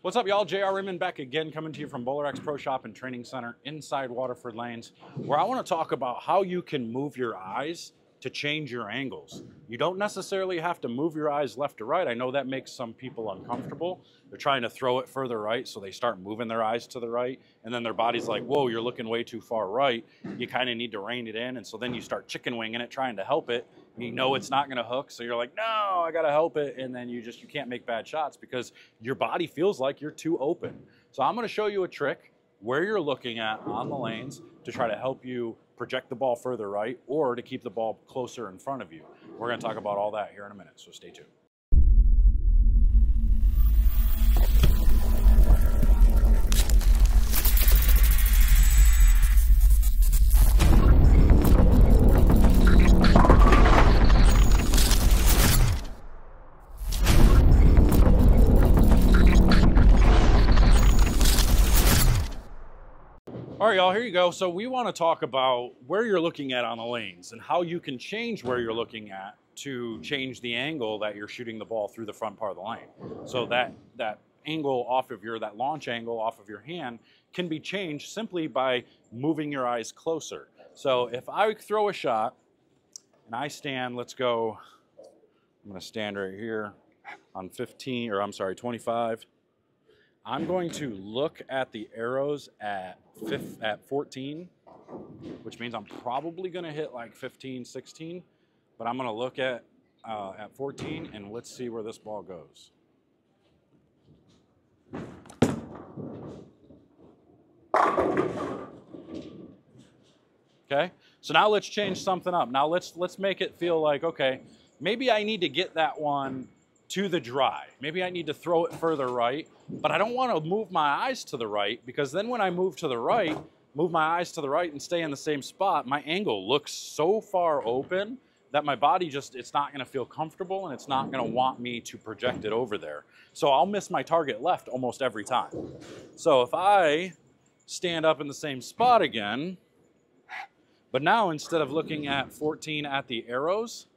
What's up, y'all? Raymond back again, coming to you from Bowler X Pro Shop and Training Center inside Waterford Lanes, where I want to talk about how you can move your eyes to change your angles. You don't necessarily have to move your eyes left to right. I know that makes some people uncomfortable. They're trying to throw it further right, so they start moving their eyes to the right, and then their body's like, whoa, you're looking way too far right. You kind of need to rein it in, and so then you start chicken winging it, trying to help it. You know it's not gonna hook, so you're like, no, I gotta help it, and then you can't make bad shots because your body feels like you're too open. So I'm gonna show you a trick where you're looking at on the lanes to try to help you project the ball further right or to keep the ball closer in front of you. We're gonna talk about all that here in a minute, so stay tuned. All right, y'all, here you go. So we want to talk about where you're looking at on the lanes and how you can change where you're looking at to change the angle that you're shooting the ball through the front part of the lane. So that angle off of that launch angle off of your hand can be changed simply by moving your eyes closer. So if I throw a shot and I stand, let's go, I'm going to stand right here on 25. I'm going to look at the arrows at 14, which means I'm probably going to hit like 15, 16, but I'm going to look at 14 and let's see where this ball goes. Okay, so now let's change something up. Now let's make it feel like, okay, maybe I need to get that one to the dry. Maybe I need to throw it further right, but I don't want to move my eyes to the right because then when I move my eyes to the right and stay in the same spot, my angle looks so far open that my body it's not going to feel comfortable and it's not going to want me to project it over there. So I'll miss my target left almost every time. So if I stand up in the same spot again, but now instead of looking at 14 at the arrows,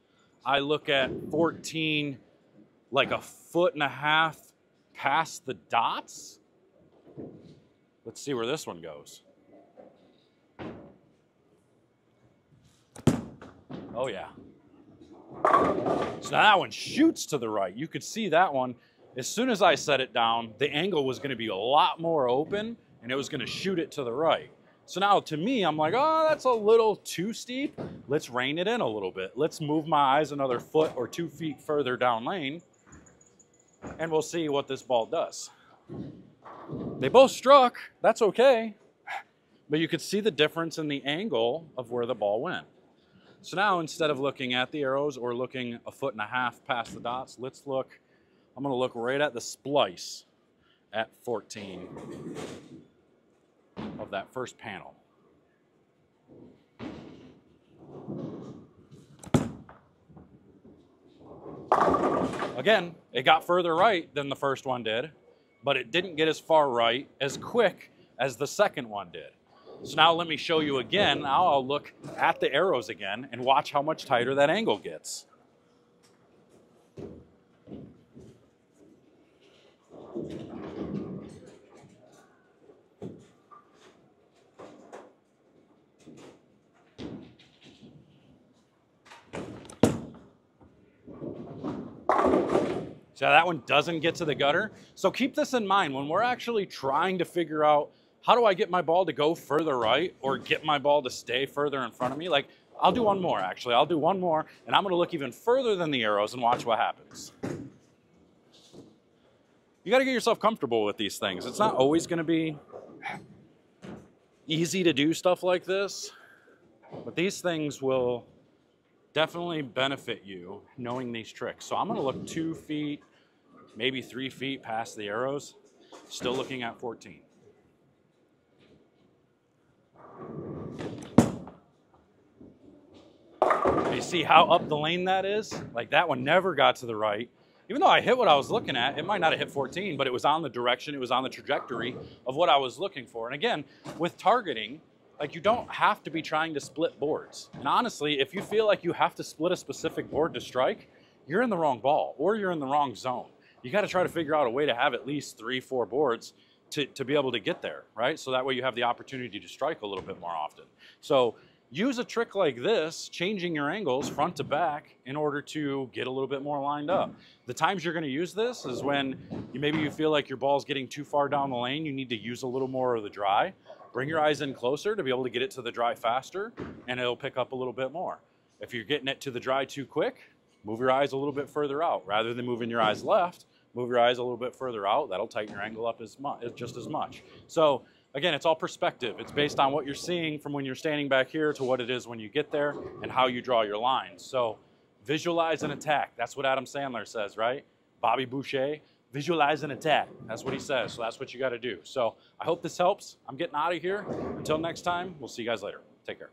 I look at 14 like a foot and a half past the dots. Let's see where this one goes. Oh yeah. So now that one shoots to the right. You could see that one. As soon as I set it down, the angle was gonna be a lot more open and it was gonna shoot it to the right. So now to me, I'm like, oh, that's a little too steep. Let's rein it in a little bit. Let's move my eyes another foot or 2 feet further down lane, and we'll see what this ball does. They both struck, that's okay, but you could see the difference in the angle of where the ball went. So now instead of looking at the arrows or looking a foot and a half past the dots, I'm gonna look right at the splice at 14 of that first panel. Again, it got further right than the first one did, but it didn't get as far right as quick as the second one did. So now let me show you again. Now I'll look at the arrows again and watch how much tighter that angle gets. So that one doesn't get to the gutter. So keep this in mind when we're actually trying to figure out how do I get my ball to go further right or get my ball to stay further in front of me. Like, I'll do one more actually. I'll do one more and I'm gonna look even further than the arrows and watch what happens. You gotta get yourself comfortable with these things. It's not always gonna be easy to do stuff like this, but these things will definitely benefit you knowing these tricks. So I'm gonna look 2 feet, maybe 3 feet past the arrows, still looking at 14. You see how up the lane that is? Like that one never got to the right. Even though I hit what I was looking at, it might not have hit 14, but it was on the direction, it was on the trajectory of what I was looking for. And again, with targeting, like, you don't have to be trying to split boards. And honestly, if you feel like you have to split a specific board to strike, you're in the wrong ball or you're in the wrong zone. you got to try to figure out a way to have at least 3, 4 boards to be able to get there, right? So that way you have the opportunity to strike a little bit more often. So use a trick like this, changing your angles front to back in order to get a little bit more lined up. The times you're going to use this is when maybe you feel like your ball's getting too far down the lane, you need to use a little more of the dry. Bring your eyes in closer to be able to get it to the dry faster, and it'll pick up a little bit more. If you're getting it to the dry too quick, move your eyes a little bit further out. Rather than moving your eyes left, move your eyes a little bit further out. That'll tighten your angle up just as much. So again, it's all perspective. It's based on what you're seeing from when you're standing back here to what it is when you get there and how you draw your lines. So visualize and attack. That's what Adam Sandler says, right? Bobby Boucher, visualize and attack. That's what he says. So that's what you got to do. So I hope this helps. I'm getting out of here. Until next time, we'll see you guys later. Take care.